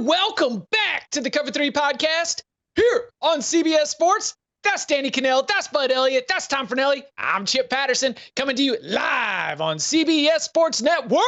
and welcome back to the Cover 3 podcast here on CBS Sports. That's Danny Cannell, that's Bud Elliott, that's Tom Fernelli. I'm Chip Patterson coming to you live on CBS Sports Network.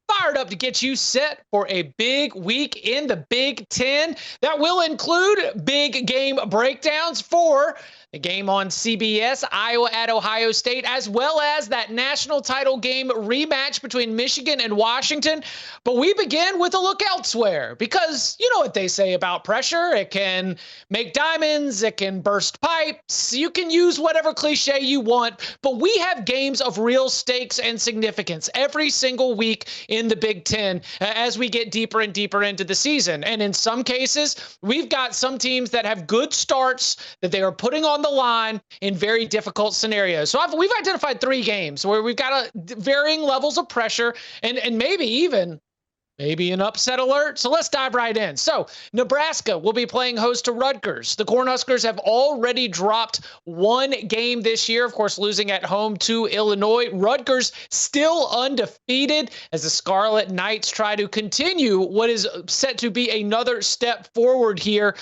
Fired up to get you set for a big week in the Big Ten that will include big game breakdowns for the game on CBS, Iowa at Ohio State, as well as that national title game rematch between Michigan and Washington. But we begin with a look elsewhere because you know what they say about pressure. It can make diamonds. It can burst pipes. You can use whatever cliche you want. But we have games of real stakes and significance every single week in the Big Ten as we get deeper and deeper into the season. And in some cases, we've got some teams that have good starts that they are putting on the line in very difficult scenarios. So we've identified 3 games where we've got varying levels of pressure and maybe an upset alert. So let's dive right in. So Nebraska will be playing host to Rutgers. The Cornhuskers have already dropped 1 game this year, of course, losing at home to Illinois. Rutgers still undefeated as the Scarlet Knights try to continue what is set to be another step forward here.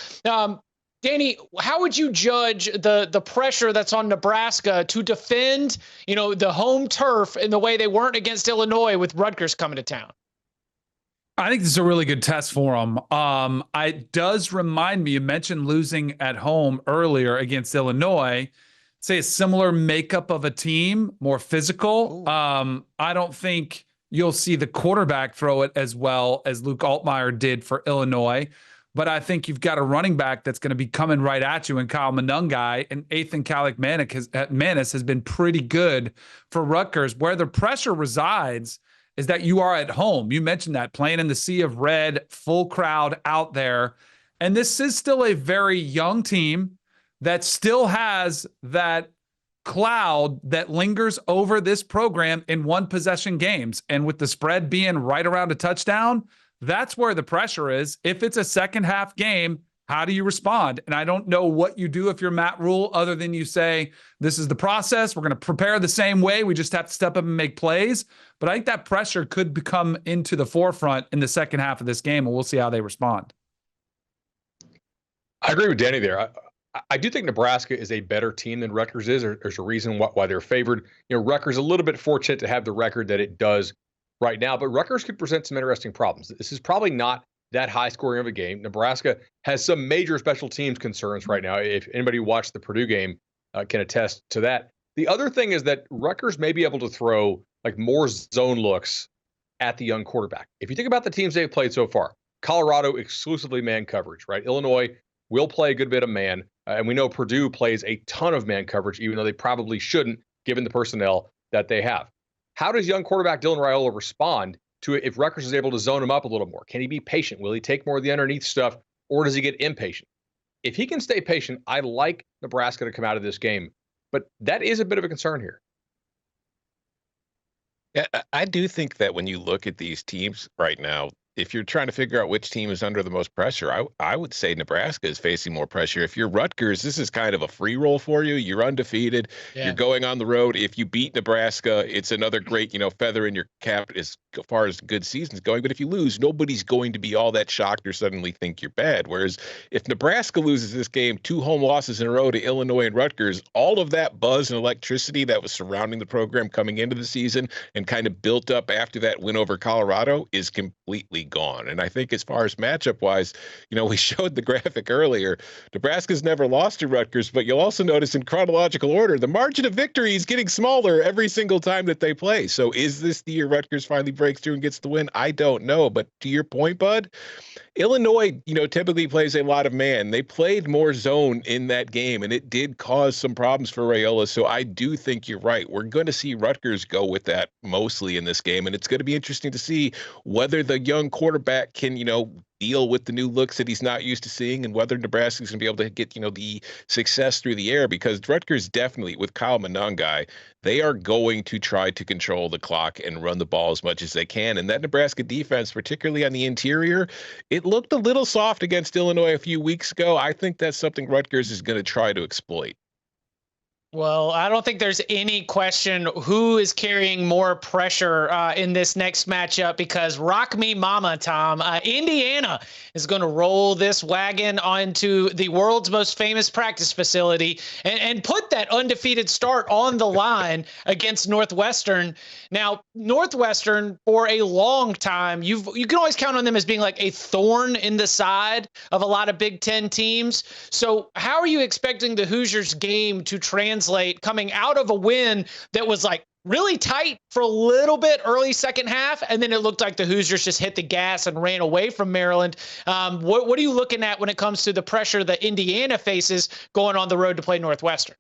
Danny, how would you judge the pressure that's on Nebraska to defend, the home turf in the way they weren't against Illinois with Rutgers coming to town? I think this is a really good test for them. It does remind me, you mentioned losing at home earlier against Illinois, say a similar makeup of a team, more physical. I don't think you'll see the quarterback throw it as well as Luke Altmaier did for Illinois. But I think you've got a running back that's going to be coming right at you in Kyle Monungai, and Ethan Kaliak-Manis has been pretty good for Rutgers. Where the pressure resides is that you are at home. You mentioned that, playing in the sea of red, full crowd out there. And this is still a very young team that still has that cloud that lingers over this program in one-possession games. And with the spread being right around a touchdown, that's where the pressure is. If it's a second-half game, how do you respond? And I don't know what you do if you're Matt Rule other than you say, this is the process. We're going to prepare the same way. We just have to step up and make plays. But I think that pressure could come into the forefront in the second half of this game, and we'll see how they respond. I agree with Danny there. I do think Nebraska is a better team than Rutgers is. There's a reason why they're favored. Rutgers a little bit fortunate to have the record that it does right now, but Rutgers could present some interesting problems. This is probably not that high scoring of a game. Nebraska has some major special teams concerns right now. If anybody watched the Purdue game can attest to that. The other thing is that Rutgers may be able to throw like more zone looks at the young quarterback. If you think about the teams they've played so far, Colorado exclusively man coverage, right? Illinois will play a good bit of man. And we know Purdue plays a ton of man coverage, even though they probably shouldn't, given the personnel that they have. How does young quarterback Dylan Raiola respond to it if Rutgers is able to zone him up a little more? Can he be patient? Will he take more of the underneath stuff, or does he get impatient? If he can stay patient, I like Nebraska to come out of this game. But that is a bit of a concern here. Yeah, I do think that when you look at these teams right now, if you're trying to figure out which team is under the most pressure, I would say Nebraska is facing more pressure. If you're Rutgers, this is kind of a free roll for you. You're undefeated. Yeah. You're going on the road. If you beat Nebraska, it's another great, feather in your cap as far as good season's going. But if you lose, nobody's going to be all that shocked or suddenly think you're bad. Whereas if Nebraska loses this game, 2 home losses in a row to Illinois and Rutgers, all of that buzz and electricity that was surrounding the program coming into the season and kind of built up after that win over Colorado is completely gone. And I think as far as matchup wise, we showed the graphic earlier. Nebraska's never lost to Rutgers, but you'll also notice in chronological order, the margin of victory is getting smaller every single time that they play. So is this the year Rutgers finally breaks through and gets the win? I don't know. But to your point, Bud, Illinois, typically plays a lot of man. They played more zone in that game, and it did cause some problems for Raiola. So I do think you're right. We're going to see Rutgers go with that mostly in this game, and it's going to be interesting to see whether the young quarterback can, deal with the new looks that he's not used to seeing, and whether Nebraska's going to be able to get, the success through the air, because Rutgers definitely, with Kyle Monungai, they are going to try to control the clock and run the ball as much as they can. And that Nebraska defense, particularly on the interior, it looked a little soft against Illinois a few weeks ago. I think that's something Rutgers is going to try to exploit. Well, I don't think there's any question who is carrying more pressure in this next matchup, because rock me mama, Tom. Indiana is going to roll this wagon onto the world's most famous practice facility and put that undefeated start on the line against Northwestern. Now, Northwestern, for a long time, you can always count on them as being like a thorn in the side of a lot of Big Ten teams. So how are you expecting the Hoosiers game to translate coming out of a win that was like really tight for a little bit early second half, and then it looked like the Hoosiers just hit the gas and ran away from Maryland? What are you looking at when it comes to the pressure that Indiana faces going on the road to play Northwestern?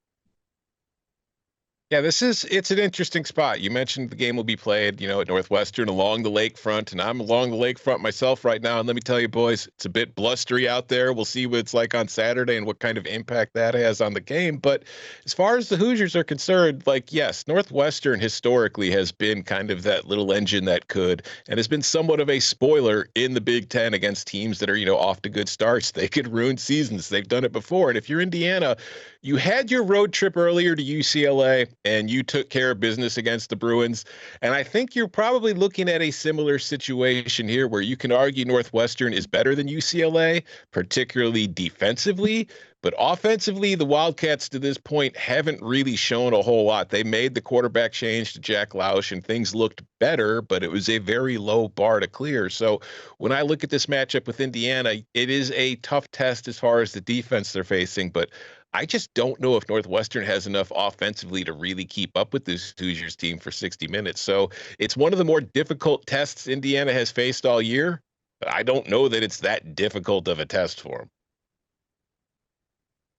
Yeah, it's an interesting spot. You mentioned the game will be played, at Northwestern along the lakefront, and I'm along the lakefront myself right now. And let me tell you, boys, it's a bit blustery out there. We'll see what it's like on Saturday and what kind of impact that has on the game. But as far as the Hoosiers are concerned, yes, Northwestern historically has been kind of that little engine that could, and has been somewhat of a spoiler in the Big Ten against teams that are, off to good starts. They could ruin seasons. They've done it before. And if you're Indiana, you had your road trip earlier to UCLA, and you took care of business against the Bruins. And I think you're probably looking at a similar situation here where you can argue Northwestern is better than UCLA, particularly defensively. But offensively, the Wildcats to this point haven't really shown a whole lot. They made the quarterback change to Jack Lausch, and things looked better, but it was a very low bar to clear. So when I look at this matchup with Indiana, it is a tough test as far as the defense they're facing, but I just don't know if Northwestern has enough offensively to really keep up with this Hoosiers team for 60 minutes. So it's one of the more difficult tests Indiana has faced all year, but I don't know that it's that difficult of a test for them.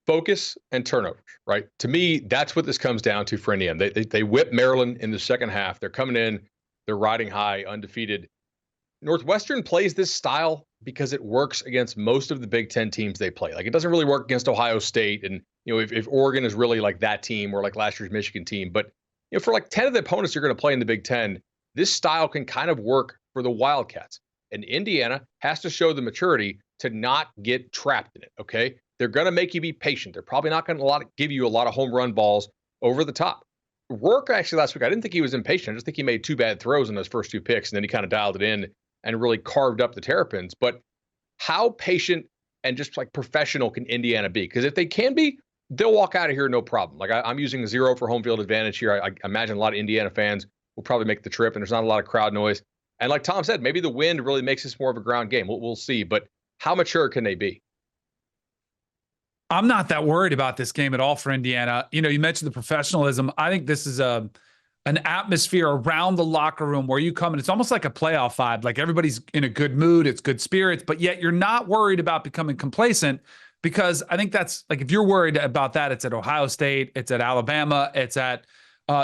Focus and turnovers, right? To me, that's what this comes down to for Indiana. They whip Maryland in the second half. They're coming in, they're riding high, undefeated. Northwestern plays this style because it works against most of the Big Ten teams they play. Like, it doesn't really work against Ohio State. And, if Oregon is really like that team, or like last year's Michigan team. But, for like 10 of the opponents you're going to play in the Big Ten, this style can kind of work for the Wildcats. And Indiana has to show the maturity to not get trapped in it, okay? They're going to make you be patient. They're probably not going to give you a lot of home run balls over the top. Rourke, actually, last week, I didn't think he was impatient. I just think he made 2 bad throws in those first 2 picks, and then he kind of dialed it in and really carved up the Terrapins. But how patient and just like professional can Indiana be? Because if they can be, they'll walk out of here no problem. Like, I'm using 0 for home field advantage here. I imagine a lot of Indiana fans will probably make the trip, and there's not a lot of crowd noise. And like Tom said, maybe the wind really makes this more of a ground game. We'll see. But how mature can they be? I'm not that worried about this game at all for Indiana. You mentioned the professionalism. I think this is an atmosphere around the locker room where you come and it's almost like a playoff vibe. Like, everybody's in a good mood, it's good spirits, but yet you're not worried about becoming complacent, because I think that's like, if you're worried about that, it's at Ohio State, it's at Alabama, it's at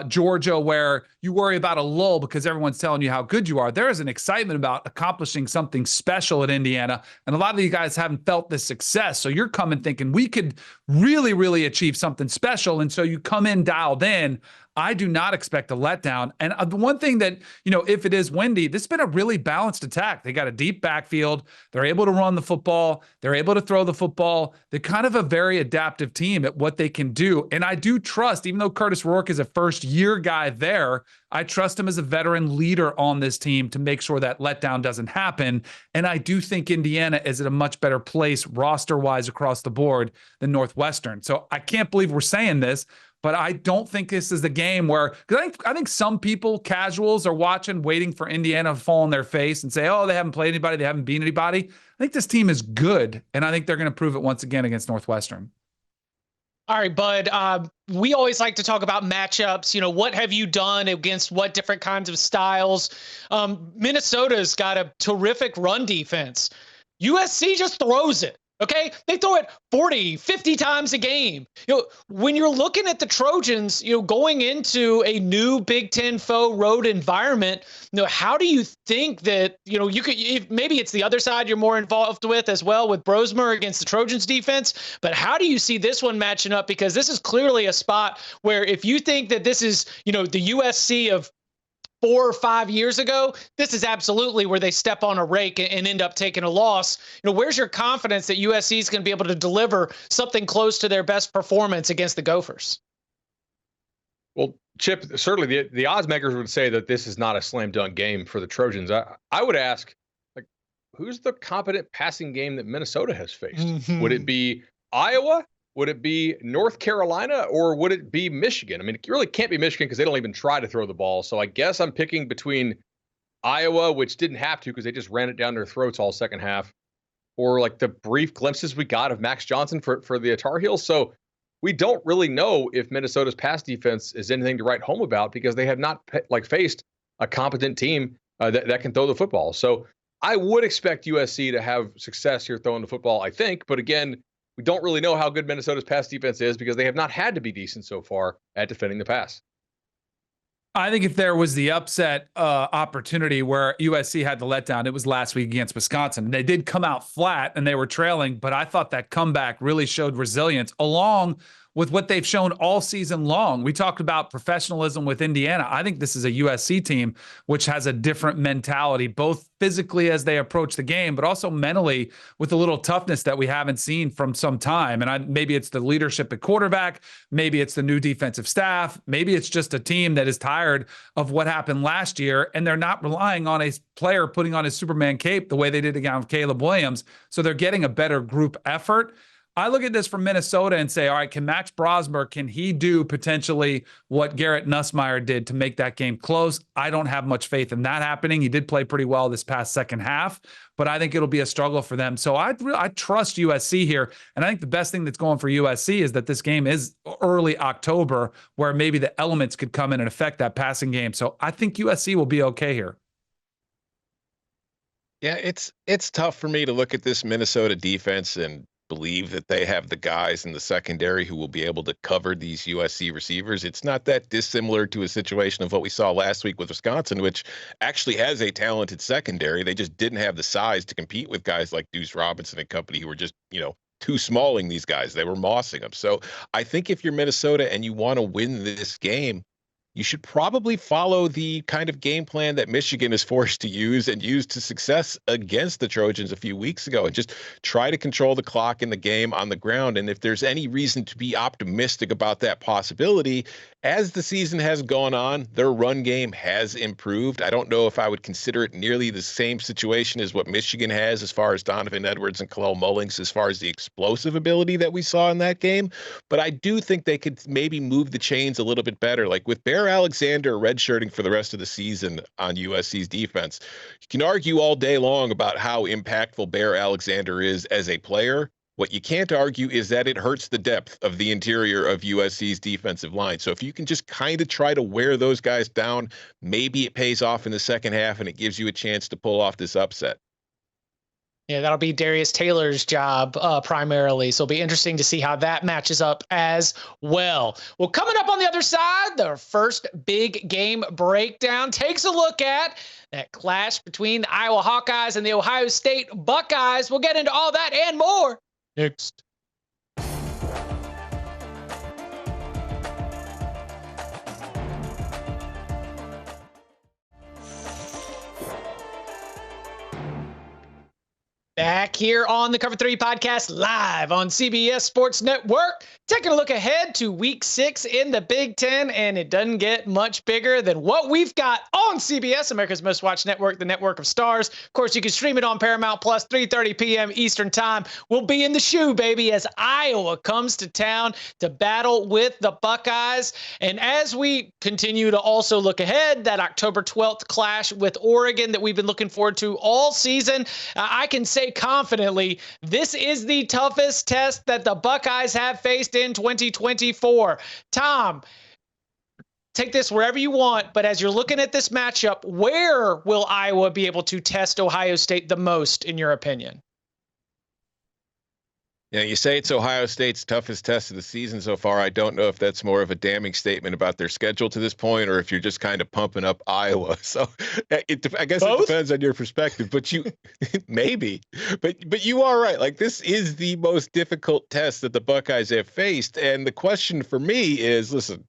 Georgia, where you worry about a lull because everyone's telling you how good you are. There is an excitement about accomplishing something special at Indiana, and a lot of you guys haven't felt this success. So you're coming thinking we could really, really achieve something special, and so you come in dialed in. I do not expect a letdown. And the one thing that, if it is windy, this has been a really balanced attack. They got a deep backfield. They're able to run the football. They're able to throw the football. They're kind of a very adaptive team at what they can do. And I do trust, even though Curtis Rourke is a first-year guy there, I trust him as a veteran leader on this team to make sure that letdown doesn't happen. And I do think Indiana is at a much better place roster-wise across the board than Northwestern. So I can't believe we're saying this, but I don't think this is the game where, because I think some people, casuals, are watching, waiting for Indiana to fall on their face and say, oh, they haven't played anybody, they haven't beat anybody. I think this team is good, and I think they're going to prove it once again against Northwestern. All right, Bud, we always like to talk about matchups. What have you done against what different kinds of styles? Minnesota's got a terrific run defense. USC just throws it. Okay, they throw it 40, 50 times a game. When you're looking at the Trojans, going into a new Big Ten foe road environment, how do you think that, you could, maybe it's the other side you're more involved with as well, with Brosmer against the Trojans defense, but how do you see this one matching up? Because this is clearly a spot where, if you think that this is, the USC of 4 or 5 years ago, this is absolutely where they step on a rake and end up taking a loss. Where's your confidence that USC is going to be able to deliver something close to their best performance against the Gophers? Well, Chip, certainly the odds makers would say that this is not a slam dunk game for the Trojans. I would ask, like, who's the competent passing game that Minnesota has faced? Would it be Iowa? Would it be North Carolina, or would it be Michigan? I mean, it really can't be Michigan because they don't even try to throw the ball. So I guess I'm picking between Iowa, which didn't have to because they just ran it down their throats all second half, or like the brief glimpses we got of Max Johnson for the Tar Heels. So we don't really know if Minnesota's pass defense is anything to write home about because they have not faced a competent team that can throw the football. So I would expect USC to have success here throwing the football, I think. But again, we don't really know how good Minnesota's pass defense is because they have not had to be decent so far at defending the pass. I think if there was the upset opportunity where USC had the letdown, it was last week against Wisconsin. They did come out flat and they were trailing, but I thought that comeback really showed resilience along with what they've shown all season long. We talked about professionalism with Indiana. I think this is a USC team which has a different mentality, both physically as they approach the game, but also mentally with a little toughness that we haven't seen from some time. And maybe it's the leadership at quarterback, maybe it's the new defensive staff, maybe it's just a team that is tired of what happened last year, and they're not relying on a player putting on his Superman cape the way they did against Caleb Williams. So they're getting a better group effort. I look at this from Minnesota and say, all right, can Max Brosmer, can he do potentially what Garrett Nussmeier did to make that game close? I don't have much faith in that happening. He did play pretty well this past second half, but I think it'll be a struggle for them. So I trust USC here, and I think the best thing that's going for USC is that this game is early October, where maybe the elements could come in and affect that passing game. So I think USC will be okay here. Yeah, it's tough for me to look at this Minnesota defense and believe that they have the guys in the secondary who will be able to cover these USC receivers. It's not that dissimilar to a situation of what we saw last week with Wisconsin, which actually has a talented secondary. They just didn't have the size to compete with guys like Deuce Robinson and company who were just, too smalling these guys. They were mossing them. So I think if you're Minnesota and you want to win this game, you should probably follow the kind of game plan that Michigan is forced to use and used to success against the Trojans a few weeks ago, and just try to control the clock in the game on the ground. And if there's any reason to be optimistic about that possibility, as the season has gone on, their run game has improved. I don't know if I would consider it nearly the same situation as what Michigan has as far as Donovan Edwards and Kalel Mullings, as far as the explosive ability that we saw in that game. But I do think they could maybe move the chains a little bit better. Like with Bear Alexander redshirting for the rest of the season on USC's defense, you can argue all day long about how impactful Bear Alexander is as a player. What you can't argue is that it hurts the depth of the interior of USC's defensive line. So if you can just kind of try to wear those guys down, maybe it pays off in the second half and it gives you a chance to pull off this upset. Yeah, that'll be Darius Taylor's job primarily. So it'll be interesting to see how that matches up as well. Well, coming up on the other side, the first big game breakdown takes a look at that clash between the Iowa Hawkeyes and the Ohio State Buckeyes. We'll get into all that and more next. Back here on the Cover 3 podcast, live on CBS Sports Network, taking a look ahead to Week 6 in the Big Ten, and it doesn't get much bigger than what we've got on CBS, America's Most Watched Network, the network of stars. Of course, you can stream it on Paramount Plus, 3:30 p.m. Eastern Time. We'll be in the shoe, baby, as Iowa comes to town to battle with the Buckeyes. And as we continue to also look ahead, that October 12th clash with Oregon that we've been looking forward to all season, I can say confidently, this is the toughest test that the Buckeyes have faced in 2024. Tom, take this wherever you want, but as you're looking at this matchup, where will Iowa be able to test Ohio State the most, in your opinion? Yeah, you say it's Ohio State's toughest test of the season so far. I don't know if that's more of a damning statement about their schedule to this point, or if you're just kind of pumping up Iowa. So I guess Both? It depends on your perspective, but you maybe, but you are right. Like, this is the most difficult test that the Buckeyes have faced. And the question for me is, listen,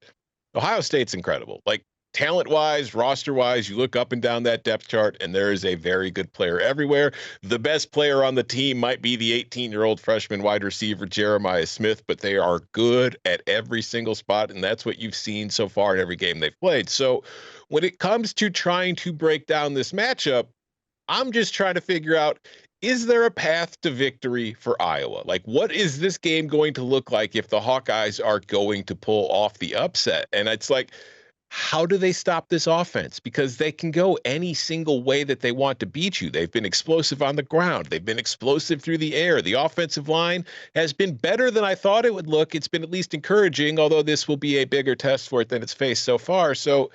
Ohio State's incredible. Like, talent-wise, roster-wise, you look up and down that depth chart, and there is a very good player everywhere. The best player on the team might be the 18-year-old freshman wide receiver Jeremiah Smith, but they are good at every single spot, and that's what you've seen so far in every game they've played. So when it comes to trying to break down this matchup, I'm just trying to figure out, is there a path to victory for Iowa? Like, what is this game going to look like if the Hawkeyes are going to pull off the upset? And it's like, how do they stop this offense? Because they can go any single way that they want to beat you. They've been explosive on the ground. They've been explosive through the air. The offensive line has been better than I thought it would look. It's been at least encouraging, although this will be a bigger test for it than it's faced so far. So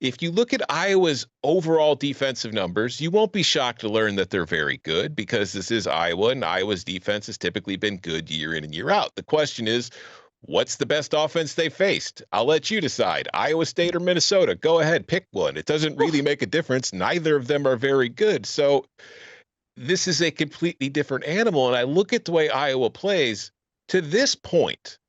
if you look at Iowa's overall defensive numbers, you won't be shocked to learn that they're very good, because this is Iowa, and Iowa's defense has typically been good year in and year out. The question is, what's the best offense they faced? I'll let you decide. Iowa State or Minnesota? Go ahead, pick one. It doesn't really make a difference. Neither of them are very good. So this is a completely different animal. And I look at the way Iowa plays. To this point,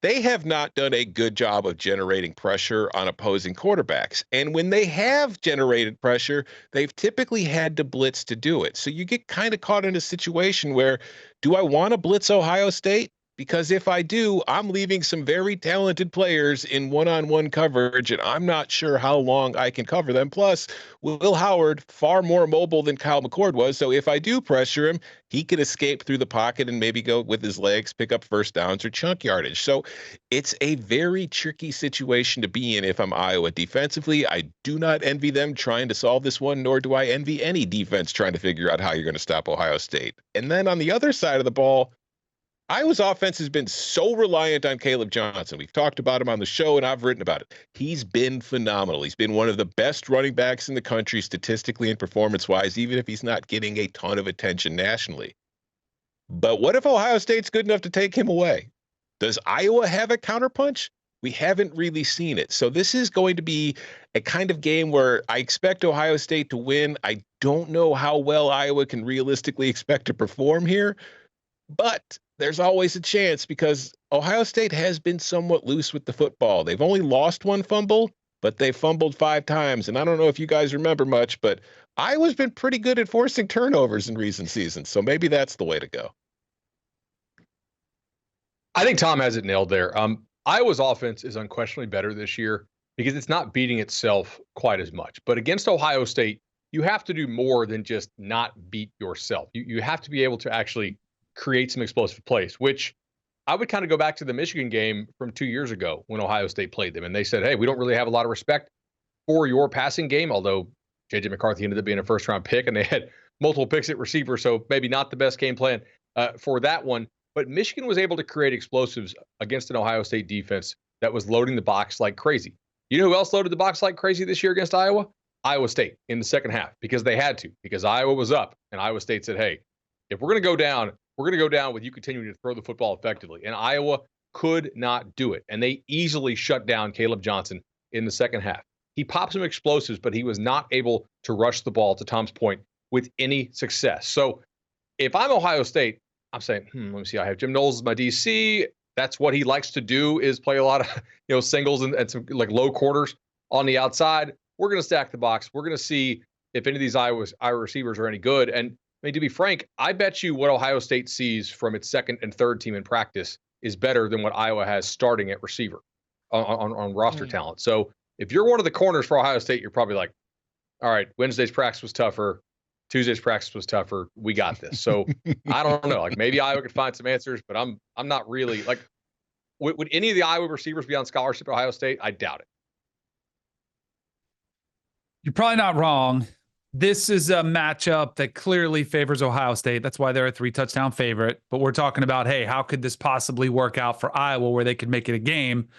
they have not done a good job of generating pressure on opposing quarterbacks. And when they have generated pressure, they've typically had to blitz to do it. So you get kind of caught in a situation where, do I want to blitz Ohio State? Because if I do, I'm leaving some very talented players in one-on-one coverage, and I'm not sure how long I can cover them. Plus, Will Howard, far more mobile than Kyle McCord was, so if I do pressure him, he could escape through the pocket and maybe go with his legs, pick up first downs or chunk yardage. So it's a very tricky situation to be in if I'm Iowa defensively. I do not envy them trying to solve this one, nor do I envy any defense trying to figure out how you're going to stop Ohio State. And then on the other side of the ball, Iowa's offense has been so reliant on Caleb Johnson. We've talked about him on the show, and I've written about it. He's been phenomenal. He's been one of the best running backs in the country statistically and performance-wise, even if he's not getting a ton of attention nationally. But what if Ohio State's good enough to take him away? Does Iowa have a counterpunch? We haven't really seen it. So this is going to be a kind of game where I expect Ohio State to win. I don't know how well Iowa can realistically expect to perform here, but there's always a chance, because Ohio State has been somewhat loose with the football. They've only lost one fumble, but they fumbled 5 times. And I don't know if you guys remember much, but Iowa's been pretty good at forcing turnovers in recent seasons. So maybe that's the way to go. I think Tom has it nailed there. Iowa's offense is unquestionably better this year because it's not beating itself quite as much. But against Ohio State, you have to do more than just not beat yourself. You have to be able to actually create some explosive plays, which I would kind of go back to the Michigan game from 2 years ago when Ohio State played them. And they said, hey, we don't really have a lot of respect for your passing game, although J.J. McCarthy ended up being a first-round pick, and they had multiple picks at receiver, so maybe not the best game plan for that one. But Michigan was able to create explosives against an Ohio State defense that was loading the box like crazy. You know who else loaded the box like crazy this year against Iowa? Iowa State in the second half, because they had to, because Iowa was up, and Iowa State said, hey, if we're going to go down, we're going to go down with you continuing to throw the football effectively. And Iowa could not do it. And they easily shut down Caleb Johnson in the second half. He popped some explosives, but he was not able to rush the ball, to Tom's point, with any success. So if I'm Ohio State, I'm saying, let me see. I have Jim Knowles as my DC. That's what he likes to do, is play a lot of singles and some like low quarters on the outside. We're going to stack the box. We're going to see if any of these Iowa receivers are any good. And I mean, to be frank, I bet you what Ohio State sees from its second and third team in practice is better than what Iowa has starting at receiver on roster talent. So if you're one of the corners for Ohio State, you're probably like, all right, Wednesday's practice was tougher. Tuesday's practice was tougher. We got this. So I don't know. Like, maybe Iowa could find some answers, but I'm not really like, would any of the Iowa receivers be on scholarship at Ohio State? I doubt it. You're probably not wrong. This is a matchup that clearly favors Ohio State. That's why they're a 3-touchdown favorite. But we're talking about, hey, how could this possibly work out for Iowa where they could make it a game?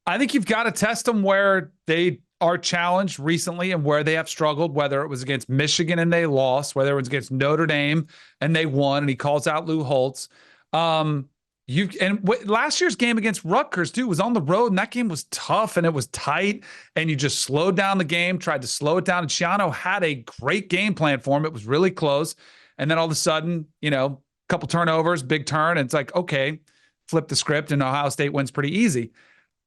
I think you've got to test them where they are challenged recently and where they have struggled, whether it was against Michigan and they lost, whether it was against Notre Dame and they won, and he calls out Lou Holtz. Last year's game against Rutgers, too, was on the road, and that game was tough, and it was tight, and you just slowed down the game, tried to slow it down, and Shiano had a great game plan for him. It was really close, and then all of a sudden, a couple turnovers, big turn, and it's like, okay, flip the script, and Ohio State wins pretty easy.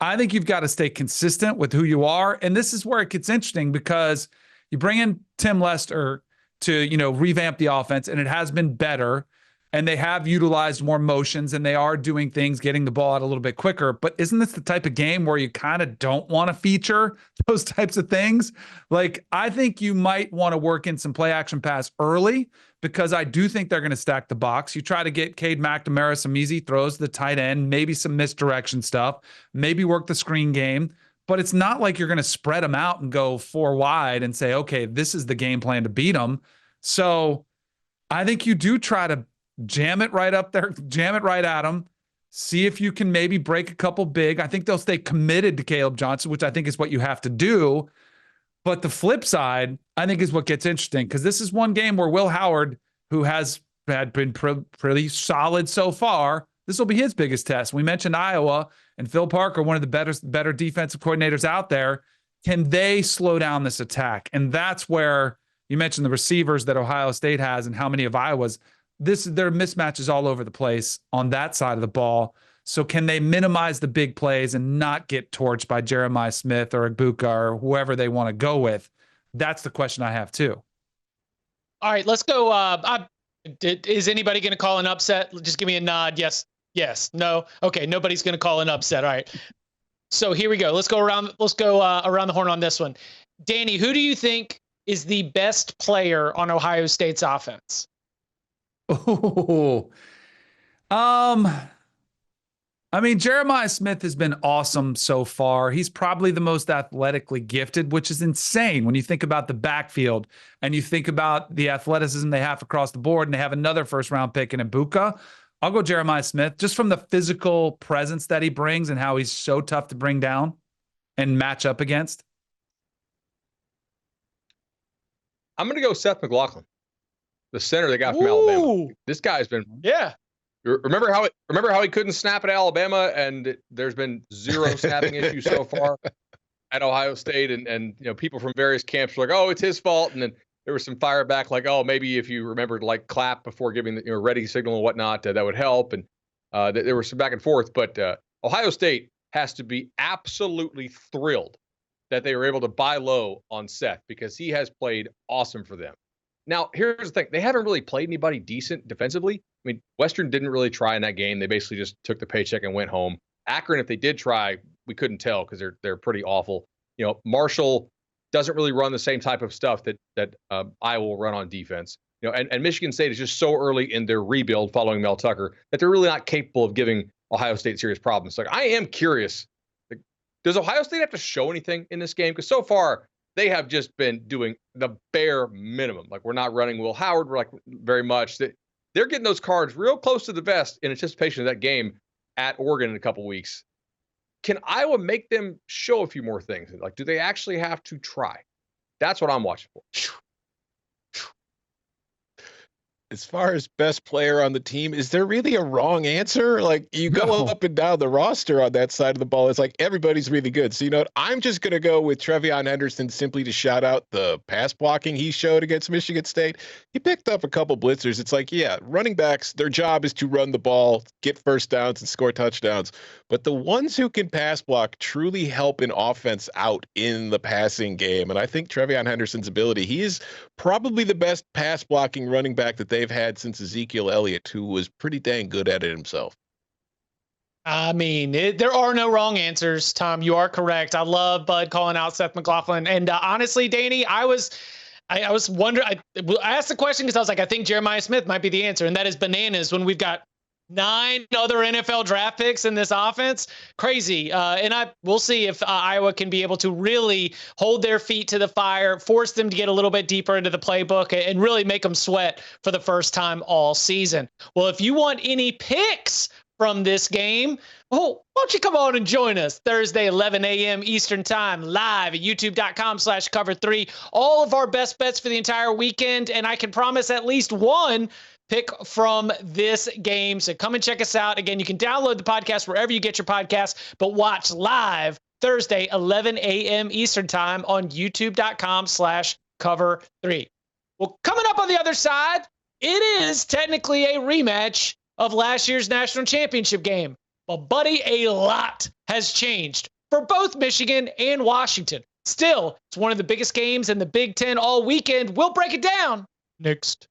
I think you've got to stay consistent with who you are. And this is where it gets interesting because you bring in Tim Lester to, revamp the offense, and it has been better. And they have utilized more motions, and they are doing things, getting the ball out a little bit quicker. But isn't this the type of game where you kind of don't want to feature those types of things? Like, I think you might want to work in some play action pass early, because I do think they're going to stack the box. You try to get Cade McNamara some easy throws to the tight end, maybe some misdirection stuff, maybe work the screen game. But it's not like you're going to spread them out and go 4 wide and say, okay, this is the game plan to beat them. So I think you do try to jam it right up there, jam it right at them. See if you can maybe break a couple big. I think they'll stay committed to Caleb Johnson, which I think is what you have to do. But the flip side, I think, is what gets interesting, because this is one game where Will Howard, who had been pretty solid so far, this will be his biggest test. We mentioned Iowa and Phil Parker, one of the better defensive coordinators out there. Can they slow down this attack? And that's where you mentioned the receivers that Ohio State has and how many of Iowa's. Their mismatches all over the place on that side of the ball. So can they minimize the big plays and not get torched by Jeremiah Smith or Ibuka or whoever they want to go with? That's the question I have too. All right, let's go. Is anybody going to call an upset? Just give me a nod. Yes, no. Okay, nobody's going to call an upset. All right. So here we go. Let's go around the horn on this one. Danny, who do you think is the best player on Ohio State's offense? Oh, Jeremiah Smith has been awesome so far. He's probably the most athletically gifted, which is insane when you think about the backfield and you think about the athleticism they have across the board, and they have another first-round pick in Ibuka. I'll go Jeremiah Smith, just from the physical presence that he brings and how he's so tough to bring down and match up against. I'm going to go Seth McLaughlin, the center they got from Alabama. This guy's been Remember how he couldn't snap at Alabama, and there's been zero snapping issues so far at Ohio State, and people from various camps were like, oh, it's his fault, and then there was some fire back like, oh, maybe if you remembered like clap before giving the ready signal and whatnot, that would help, and there was some back and forth. But Ohio State has to be absolutely thrilled that they were able to buy low on Seth, because he has played awesome for them. Now, here's the thing. They haven't really played anybody decent defensively. I mean, Western didn't really try in that game. They basically just took the paycheck and went home. Akron, if they did try, we couldn't tell because they're pretty awful. Marshall doesn't really run the same type of stuff that Iowa will run on defense. And Michigan State is just so early in their rebuild following Mel Tucker that they're really not capable of giving Ohio State serious problems. Like, I am curious, does Ohio State have to show anything in this game? Because so far, they have just been doing the bare minimum. Like, we're not running Will Howard, very much. They're getting those cards real close to the vest in anticipation of that game at Oregon in a couple weeks. Can Iowa make them show a few more things? Like, do they actually have to try? That's what I'm watching for. As far as best player on the team, is there really a wrong answer? Like, you go up and down the roster on that side of the ball, it's like everybody's really good. So, I'm just going to go with Trevion Henderson simply to shout out the pass blocking he showed against Michigan State. He picked up a couple blitzers. It's like, yeah, running backs, their job is to run the ball, get first downs, and score touchdowns. But the ones who can pass block truly help an offense out in the passing game. And I think Trevion Henderson's ability, he is probably the best pass blocking running back that they've had since Ezekiel Elliott, who was pretty dang good at it himself. I mean, there are no wrong answers, Tom. You are correct. I love Bud calling out Seth McLaughlin. And honestly, Danny, I was wondering, I asked the question because I was like, I think Jeremiah Smith might be the answer. And that is bananas when we've got 9 other NFL draft picks in this offense. Crazy. And we'll see if Iowa can be able to really hold their feet to the fire, force them to get a little bit deeper into the playbook, and really make them sweat for the first time all season. Well, if you want any picks from this game, why don't you come on and join us Thursday, 11 a.m. Eastern time, live at youtube.com/cover3. All of our best bets for the entire weekend. And I can promise at least one pick from this game. So come and check us out. Again, you can download the podcast wherever you get your podcasts, but watch live Thursday, 11 a.m. Eastern time on youtube.com/cover3. Well, coming up on the other side, it is technically a rematch of last year's national championship game. But buddy, a lot has changed for both Michigan and Washington. Still, it's one of the biggest games in the Big Ten all weekend. We'll break it down next.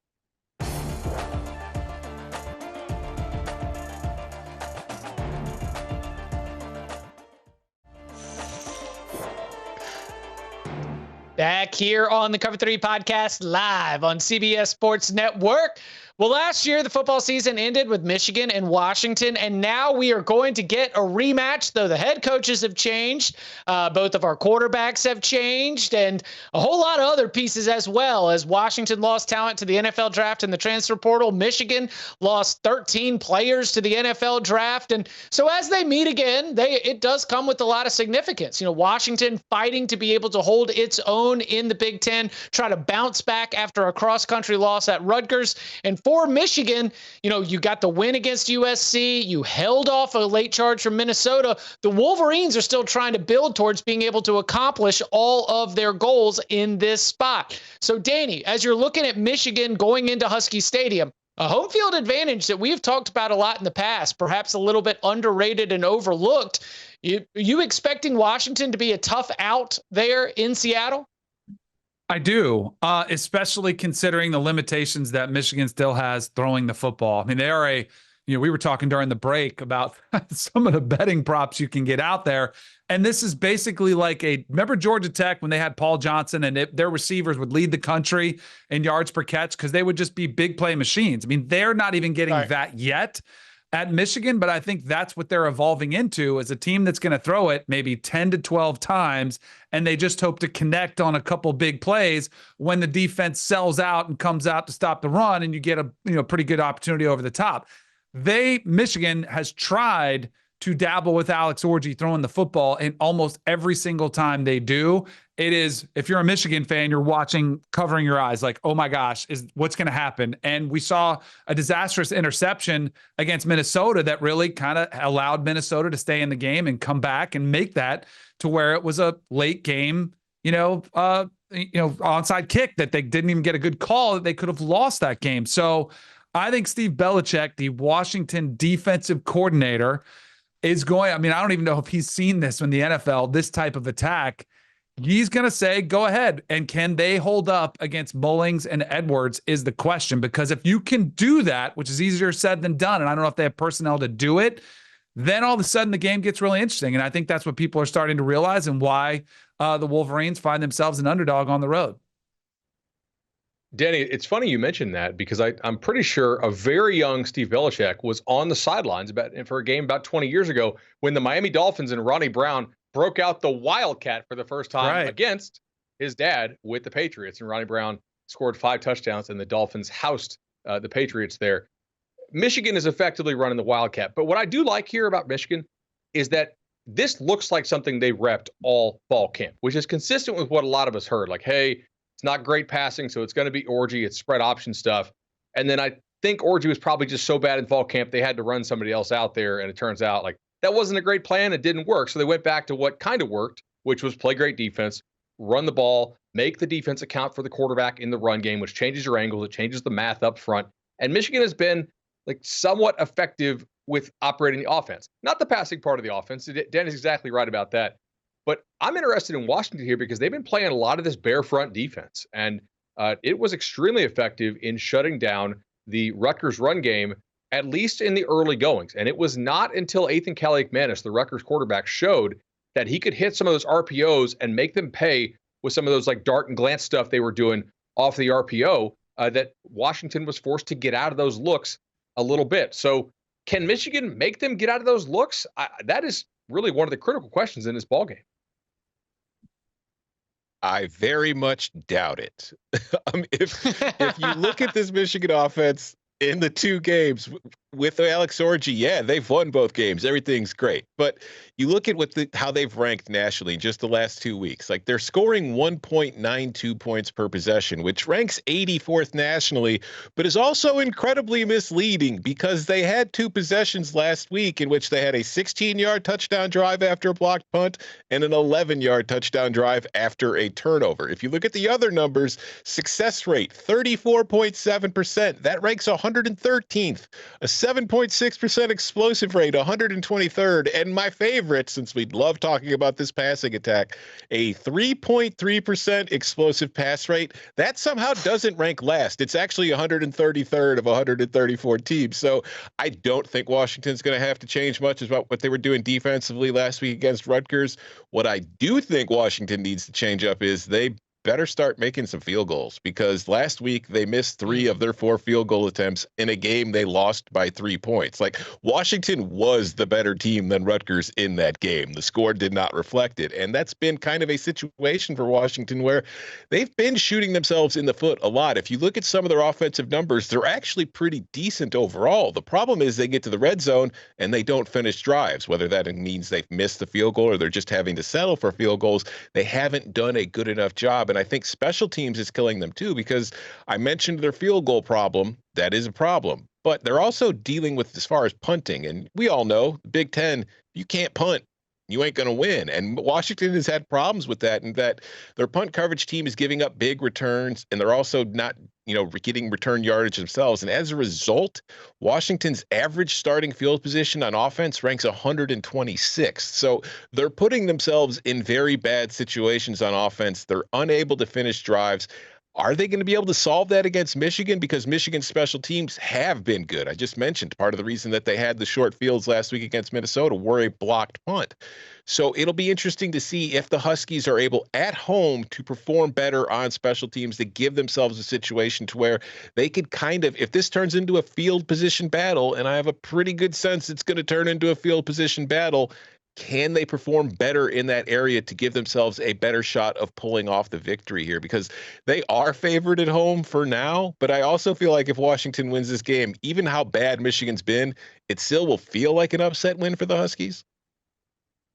Back here on the Cover 3 podcast, live on CBS Sports Network. Well, last year, the football season ended with Michigan and Washington, and now we are going to get a rematch, though the head coaches have changed. Both of our quarterbacks have changed, and a whole lot of other pieces as well. As Washington lost talent to the NFL draft and the transfer portal, Michigan lost 13 players to the NFL draft. And so as they meet again, it does come with a lot of significance. Washington fighting to be able to hold its own in the Big Ten, try to bounce back after a cross-country loss at Rutgers. And for Michigan, you got the win against USC. You held off a late charge from Minnesota. The Wolverines are still trying to build towards being able to accomplish all of their goals in this spot. So, Danny, as you're looking at Michigan going into Husky Stadium, a home field advantage that we've talked about a lot in the past, perhaps a little bit underrated and overlooked. You expecting Washington to be a tough out there in Seattle? I do, especially considering the limitations that Michigan still has throwing the football. I mean, they are we were talking during the break about some of the betting props you can get out there. And this is basically like remember Georgia Tech when they had Paul Johnson and their receivers would lead the country in yards per catch because they would just be big play machines. I mean, they're not even getting that yet at Michigan, but I think that's what they're evolving into as a team that's going to throw it maybe 10 to 12 times, and they just hope to connect on a couple big plays when the defense sells out and comes out to stop the run, and you get a pretty good opportunity over the top. Michigan has tried to dabble with Alex Orji throwing the football, and almost every single time they do, it is, if you're a Michigan fan, you're watching, covering your eyes like, oh my gosh, what's going to happen? And we saw a disastrous interception against Minnesota that really kind of allowed Minnesota to stay in the game and come back and make that to where it was a late game, onside kick that they didn't even get a good call, that they could have lost that game. So I think Steve Belichick, the Washington defensive coordinator, is going, I don't even know if he's seen this in the NFL, this type of attack. He's going to say, go ahead. And can they hold up against Mullings and Edwards is the question. Because if you can do that, which is easier said than done, and I don't know if they have personnel to do it, then all of a sudden the game gets really interesting. And I think that's what people are starting to realize and why the Wolverines find themselves an underdog on the road. Danny, it's funny you mentioned that because I'm pretty sure a very young Steve Belichick was on the sidelines for a game about 20 years ago when the Miami Dolphins and Ronnie Brown broke out the Wildcat for the first time against his dad with the Patriots. And Ronnie Brown scored 5 touchdowns and the Dolphins housed the Patriots there. Michigan is effectively running the Wildcat. But what I do like here about Michigan is that this looks like something they repped all fall camp, which is consistent with what a lot of us heard. Like, hey, it's not great passing, so it's going to be Orji. It's spread option stuff. And then I think Orji was probably just so bad in fall camp, they had to run somebody else out there. And it turns out like that wasn't a great plan. It didn't work. So they went back to what kind of worked, which was play great defense, run the ball, make the defense account for the quarterback in the run game, which changes your angles. It changes the math up front. And Michigan has been like somewhat effective with operating the offense, not the passing part of the offense. Dan is exactly right about that. But I'm interested in Washington here because they've been playing a lot of this bare front defense. And it was extremely effective in shutting down the Rutgers run game, at least in the early goings. And it was not until Ethan Kaliakmanis, the Rutgers quarterback, showed that he could hit some of those RPOs and make them pay with some of those like dart and glance stuff they were doing off the RPO, that Washington was forced to get out of those looks a little bit. So can Michigan make them get out of those looks? That is really one of the critical questions in this ballgame. I very much doubt it. If you look at this Michigan offense in the 2 games with Alex Orji, yeah, they've won both games. Everything's great. But you look at how they've ranked nationally in just the last 2 weeks. Like they're scoring 1.92 points per possession, which ranks 84th nationally, but is also incredibly misleading because they had 2 possessions last week in which they had a 16-yard touchdown drive after a blocked punt and an 11-yard touchdown drive after a turnover. If you look at the other numbers, success rate, 34.7%. That ranks 113th. A 7.6% explosive rate, 123rd. And my favorite, since we love talking about this passing attack, a 3.3% explosive pass rate. That somehow doesn't rank last. It's actually 133rd of 134 teams. So I don't think Washington's going to have to change much about what they were doing defensively last week against Rutgers. What I do think Washington needs to change up is they better start making some field goals, because last week they missed 3 of their 4 field goal attempts in a game they lost by 3 points. Like, Washington was the better team than Rutgers in that game. The score did not reflect it. And that's been kind of a situation for Washington where they've been shooting themselves in the foot a lot. If you look at some of their offensive numbers, they're actually pretty decent overall. The problem is they get to the red zone and they don't finish drives, whether that means they've missed the field goal or they're just having to settle for field goals. They haven't done a good enough job. And I think special teams is killing them too, because I mentioned their field goal problem. That is a problem. But they're also dealing with, as far as punting, and we all know, Big Ten, you can't punt, you ain't going to win. And Washington has had problems with that, and that their punt coverage team is giving up big returns, and they're also not, getting return yardage themselves. And as a result, Washington's average starting field position on offense ranks 126th. So they're putting themselves in very bad situations on offense. They're unable to finish drives. Are they going to be able to solve that against Michigan? Because Michigan's special teams have been good. I just mentioned part of the reason that they had the short fields last week against Minnesota were a blocked punt. So it'll be interesting to see if the Huskies are able at home to perform better on special teams, to give themselves a situation to where they could kind of, if this turns into a field position battle, and I have a pretty good sense it's going to turn into a field position battle, can they perform better in that area to give themselves a better shot of pulling off the victory here? Because they are favored at home for now, but I also feel like if Washington wins this game, even how bad Michigan's been, it still will feel like an upset win for the Huskies.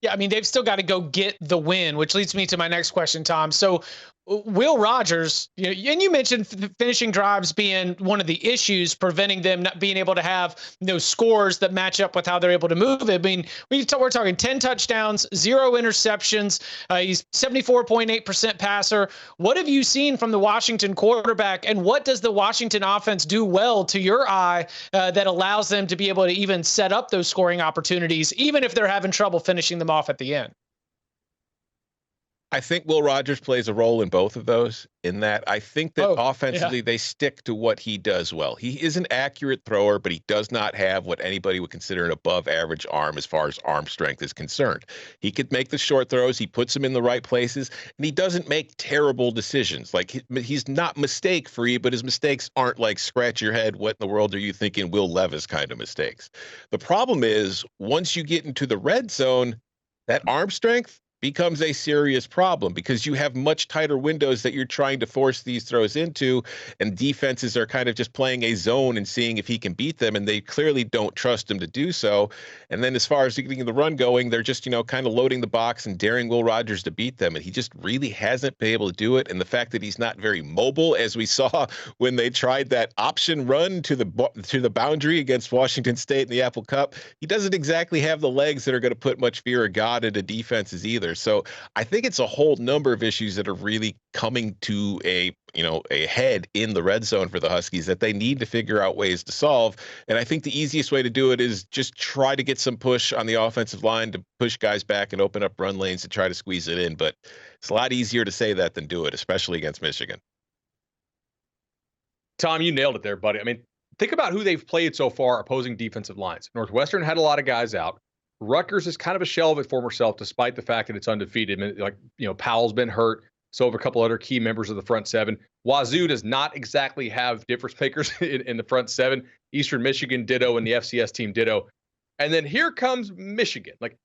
Yeah, I mean, they've still got to go get the win, which leads me to my next question, Tom. So Will Rogers, and you mentioned finishing drives being one of the issues preventing them not being able to have scores that match up with how they're able to move. I mean, we're talking 10 touchdowns, 0 interceptions. He's 74.8% passer. What have you seen from the Washington quarterback, and what does the Washington offense do well to your eye that allows them to be able to even set up those scoring opportunities, even if they're having trouble finishing them off at the end? I think Will Rogers plays a role in both of those, in that I think that offensively they stick to what he does well. He is an accurate thrower, but he does not have what anybody would consider an above average arm as far as arm strength is concerned. He could make the short throws. He puts them in the right places, and he doesn't make terrible decisions. Like, he's not mistake free, but his mistakes aren't like scratch your head, what in the world are you thinking, Will Levis kind of mistakes. The problem is once you get into the red zone, that arm strength becomes a serious problem, because you have much tighter windows that you're trying to force these throws into, and defenses are kind of just playing a zone and seeing if he can beat them, and they clearly don't trust him to do so. And then as far as getting the run going, they're just, kind of loading the box and daring Will Rogers to beat them, and he just really hasn't been able to do it. And the fact that he's not very mobile, as we saw when they tried that option run to the boundary against Washington State in the Apple Cup, he doesn't exactly have the legs that are going to put much fear of God into defenses either. So I think it's a whole number of issues that are really coming to a head in the red zone for the Huskies that they need to figure out ways to solve. And I think the easiest way to do it is just try to get some push on the offensive line to push guys back and open up run lanes to try to squeeze it in. But it's a lot easier to say that than do it, especially against Michigan. Tom, you nailed it there, buddy. I mean, think about who they've played so far, opposing defensive lines. Northwestern had a lot of guys out. Rutgers is kind of a shell of its former self, despite the fact that it's undefeated. I mean, Powell's been hurt, so have a couple other key members of the front seven. Wazoo does not exactly have difference makers in the front seven. Eastern Michigan ditto, and the FCS team ditto. And then here comes Michigan. Like,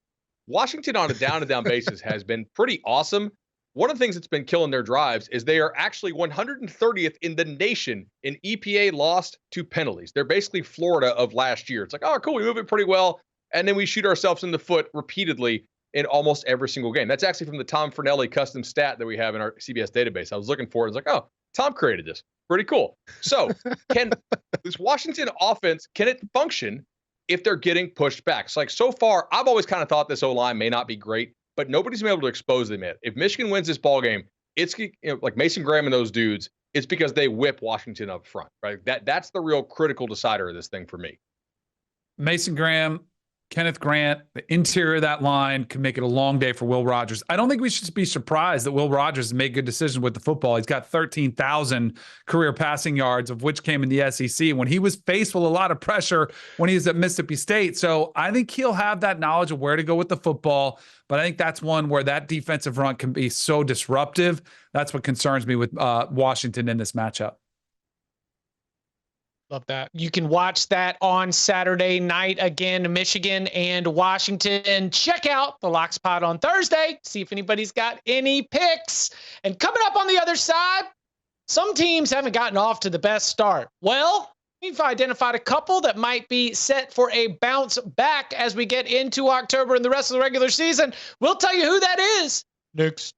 Washington on a down-to-down basis has been pretty awesome. One of the things that's been killing their drives is they are actually 130th in the nation in EPA lost to penalties. They're basically Florida of last year. It's like, oh, cool, we move it pretty well. And then we shoot ourselves in the foot repeatedly in almost every single game. That's actually from the Tom Fernelli custom stat that we have in our CBS database. I was looking for it. I was like, oh, Tom created this. Pretty cool. So can this Washington offense, can it function if they're getting pushed back? It's like, so far, I've always kind of thought this O-line may not be great, but nobody's been able to expose them yet. If Michigan wins this ball game, it's like Mason Graham and those dudes, it's because they whip Washington up front, right? That's the real critical decider of this thing for me. Mason Graham, Kenneth Grant, the interior of that line could make it a long day for Will Rogers. I don't think we should be surprised that Will Rogers made good decisions with the football. He's got 13,000 career passing yards, of which came in the SEC when he was faced with a lot of pressure when he was at Mississippi State. So I think he'll have that knowledge of where to go with the football. But I think that's one where that defensive run can be so disruptive. That's what concerns me with Washington in this matchup. Love that. You can watch that on Saturday night again, Michigan and Washington. Check out the Locks Pod on Thursday. See if anybody's got any picks. And coming up on the other side, some teams haven't gotten off to the best start. Well, we've identified a couple that might be set for a bounce back as we get into October and the rest of the regular season. We'll tell you who that is next.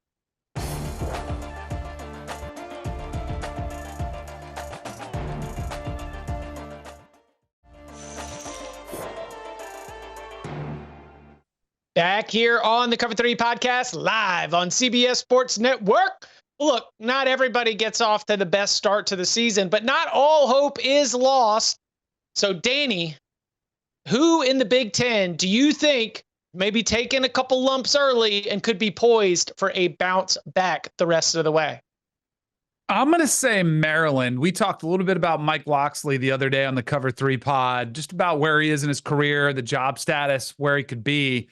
Back here on the Cover 3 podcast, live on CBS Sports Network. Look, not everybody gets off to the best start to the season, but not all hope is lost. So, Danny, who in the Big Ten do you think maybe taking a couple lumps early and could be poised for a bounce back the rest of the way? I'm going to say Maryland. We talked a little bit about Mike Loxley the other day on the Cover 3 pod, just about where he is in his career, the job status, where he could be.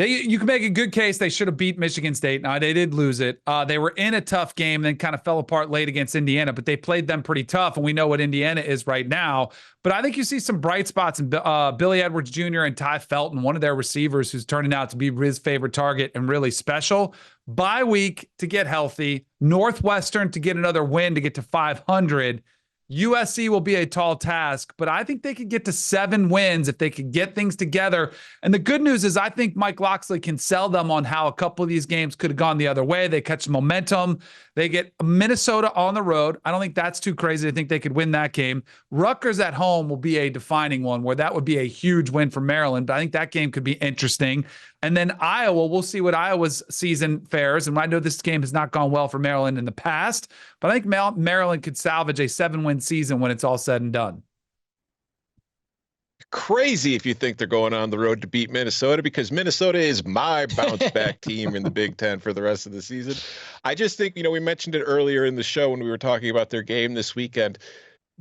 You can make a good case they should have beat Michigan State. Now, they did lose it. They were in a tough game, then kind of fell apart late against Indiana, but they played them pretty tough, and we know what Indiana is right now. But I think you see some bright spots in Billy Edwards Jr. and Ty Felton, one of their receivers who's turning out to be his favorite target and really special. Bye week to get healthy. Northwestern to get another win to get to 500. USC will be a tall task, but I think they could get to 7 wins if they could get things together. And the good news is I think Mike Loxley can sell them on how a couple of these games could have gone the other way. They catch momentum. They get Minnesota on the road. I don't think that's too crazy. I think they could win that game. Rutgers at home will be a defining one where that would be a huge win for Maryland, but I think that game could be interesting. And then Iowa, we'll see what Iowa's season fares. And I know this game has not gone well for Maryland in the past, but I think Maryland could salvage a 7-win season when it's all said and done. Crazy if you think they're going on the road to beat Minnesota, because Minnesota is my bounce back team in the Big Ten for the rest of the season. I just think, we mentioned it earlier in the show when we were talking about their game this weekend.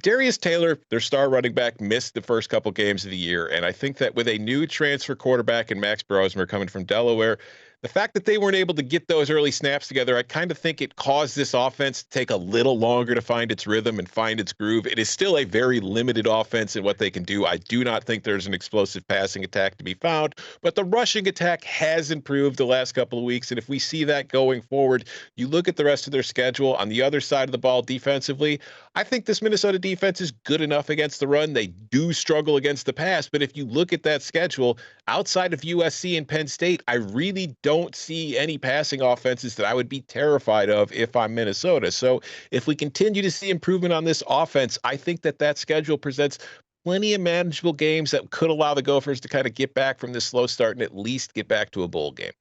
Darius Taylor, their star running back, missed the first couple games of the year. And I think that with a new transfer quarterback and Max Brosmer coming from Delaware, the fact that they weren't able to get those early snaps together, I kind of think it caused this offense to take a little longer to find its rhythm and find its groove. It is still a very limited offense in what they can do. I do not think there's an explosive passing attack to be found, but the rushing attack has improved the last couple of weeks. And if we see that going forward, you look at the rest of their schedule on the other side of the ball defensively, I think this Minnesota defense is good enough against the run. They do struggle against the pass, but if you look at that schedule, outside of USC and Penn State, I really don't see any passing offenses that I would be terrified of if I'm Minnesota. So if we continue to see improvement on this offense, I think that schedule presents plenty of manageable games that could allow the Gophers to kind of get back from this slow start and at least get back to a bowl game.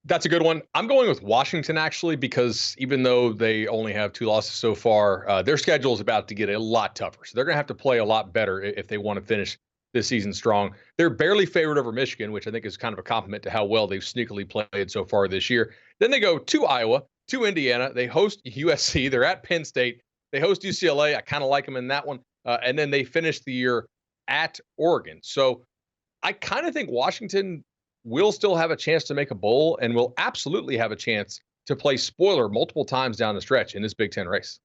That's a good one. I'm going with Washington, actually, because even though they only have 2 losses so far, their schedule is about to get a lot tougher. So they're going to have to play a lot better if they want to finish this season strong. They're barely favored over Michigan, which I think is kind of a compliment to how well they've sneakily played so far this year. Then they go to Iowa, to Indiana. They host USC. They're at Penn State. They host UCLA. I kind of like them in that one. And then they finish the year at Oregon. So I kind of think Washington will still have a chance to make a bowl and will absolutely have a chance to play spoiler multiple times down the stretch in this Big Ten race.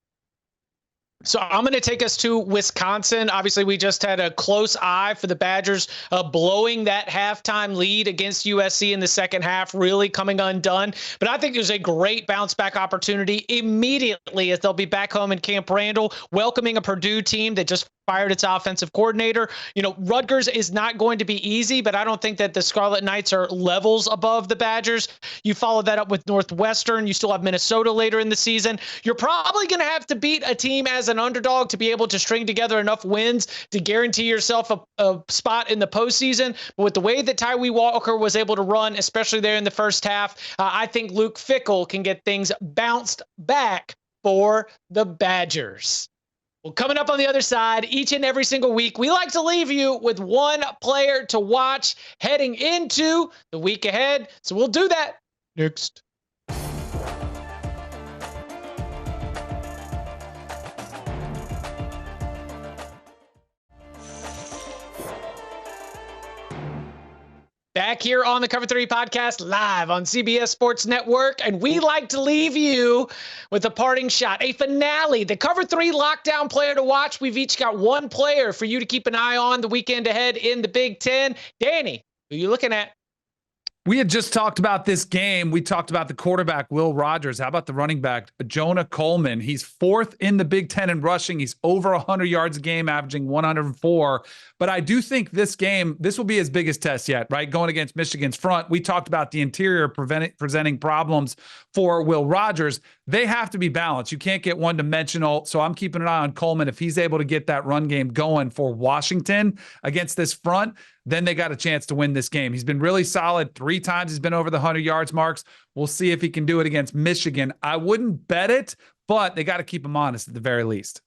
So I'm going to take us to Wisconsin. Obviously, we just had a close eye for the Badgers blowing that halftime lead against USC in the second half, really coming undone. But I think there's a great bounce back opportunity immediately as they'll be back home in Camp Randall, welcoming a Purdue team that just fired its offensive coordinator. Rutgers is not going to be easy, but I don't think that the Scarlet Knights are levels above the Badgers. You follow that up with Northwestern. You still have Minnesota later in the season. You're probably going to have to beat a team as an underdog to be able to string together enough wins to guarantee yourself a spot in the postseason. But with the way that Tyree Walker was able to run, especially there in the first half, I think Luke Fickell can get things bounced back for the Badgers. Well, coming up on the other side, each and every single week, we like to leave you with one player to watch heading into the week ahead. So we'll do that next. Back here on the Cover 3 podcast, live on CBS Sports Network, and we like to leave you with a parting shot, a finale, the Cover 3 lockdown player to watch. We've each got one player for you to keep an eye on the weekend ahead in the Big Ten. Danny, who are you looking at? We had just talked about this game. We talked about the quarterback, Will Rogers. How about the running back, Jonah Coleman? He's fourth in the Big Ten in rushing. He's over 100 yards a game, averaging 104. But I do think this game, this will be his biggest test yet, right? Going against Michigan's front. We talked about the interior presenting problems for Will Rogers. They have to be balanced. You can't get one-dimensional. So I'm keeping an eye on Coleman. If he's able to get that run game going for Washington against this front, then they got a chance to win this game. He's been really solid. 3 times he's been over the 100 yards marks. We'll see if he can do it against Michigan. I wouldn't bet it, but they got to keep him honest at the very least.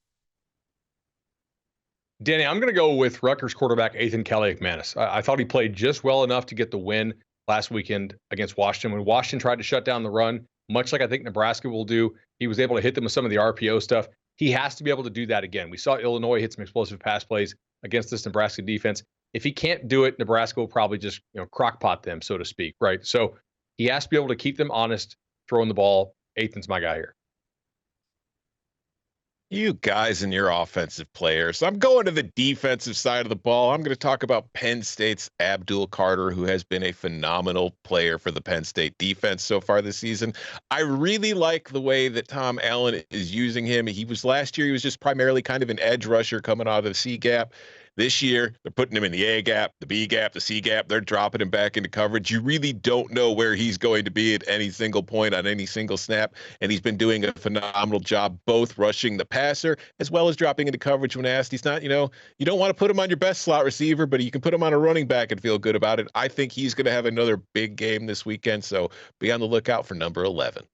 Danny, I'm going to go with Rutgers quarterback Ethan Kelly-McManus. I thought he played just well enough to get the win last weekend against Washington. When Washington tried to shut down the run, much like I think Nebraska will do, he was able to hit them with some of the RPO stuff. He has to be able to do that again. We saw Illinois hit some explosive pass plays against this Nebraska defense. If he can't do it, Nebraska will probably just, crock-pot them, so to speak, right? So he has to be able to keep them honest, throwing the ball. Ethan's my guy here. You guys and your offensive players. I'm going to the defensive side of the ball. I'm going to talk about Penn State's Abdul Carter, who has been a phenomenal player for the Penn State defense so far this season. I really like the way that Tom Allen is using him. Last year, he was just primarily kind of an edge rusher coming out of the C gap. This year, they're putting him in the A gap, the B gap, the C gap. They're dropping him back into coverage. You really don't know where he's going to be at any single point on any single snap. And he's been doing a phenomenal job both rushing the passer as well as dropping into coverage when asked. He's not, you don't want to put him on your best slot receiver, but you can put him on a running back and feel good about it. I think he's going to have another big game this weekend. So be on the lookout for number 11.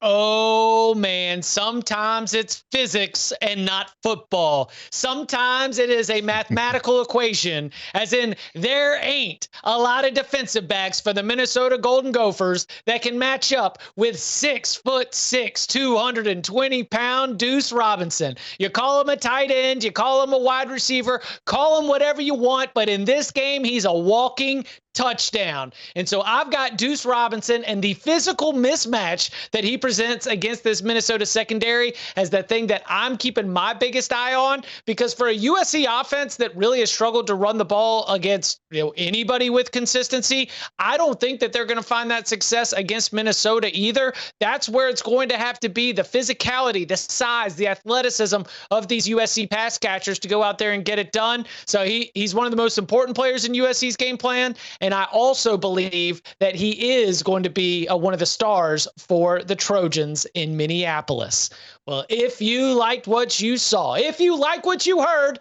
Oh, man, sometimes it's physics and not football. Sometimes it is a mathematical equation, as in there ain't a lot of defensive backs for the Minnesota Golden Gophers that can match up with 6'6", 220-pound Deuce Robinson. You call him a tight end, you call him a wide receiver, call him whatever you want, but in this game, he's a walking touchdown. And so I've got Deuce Robinson and the physical mismatch that he presents against this Minnesota secondary as the thing that I'm keeping my biggest eye on, because for a USC offense that really has struggled to run the ball against anybody with consistency, I don't think that they're going to find that success against Minnesota either. That's where it's going to have to be the physicality, the size, the athleticism of these USC pass catchers to go out there and get it done. So he's one of the most important players in USC's game plan. And I also believe that he is going to be one of the stars for the Trojans in Minneapolis. Well, if you liked what you saw, if you like what you heard,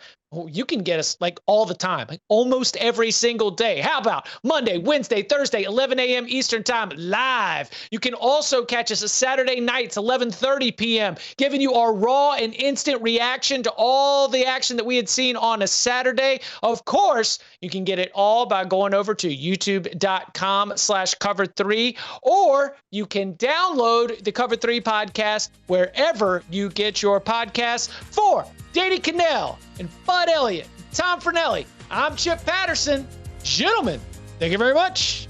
you can get us like all the time, like almost every single day. How about Monday, Wednesday, Thursday, 11 a.m. Eastern time live? You can also catch us Saturday nights, 11:30 p.m., giving you our raw and instant reaction to all the action that we had seen on a Saturday. Of course, you can get it all by going over to youtube.com/cover3, or you can download the Cover 3 podcast wherever you get your podcasts. For Danny Cannell and Bud Elliott, Tom Fornelli, I'm Chip Patterson. Gentlemen, thank you very much.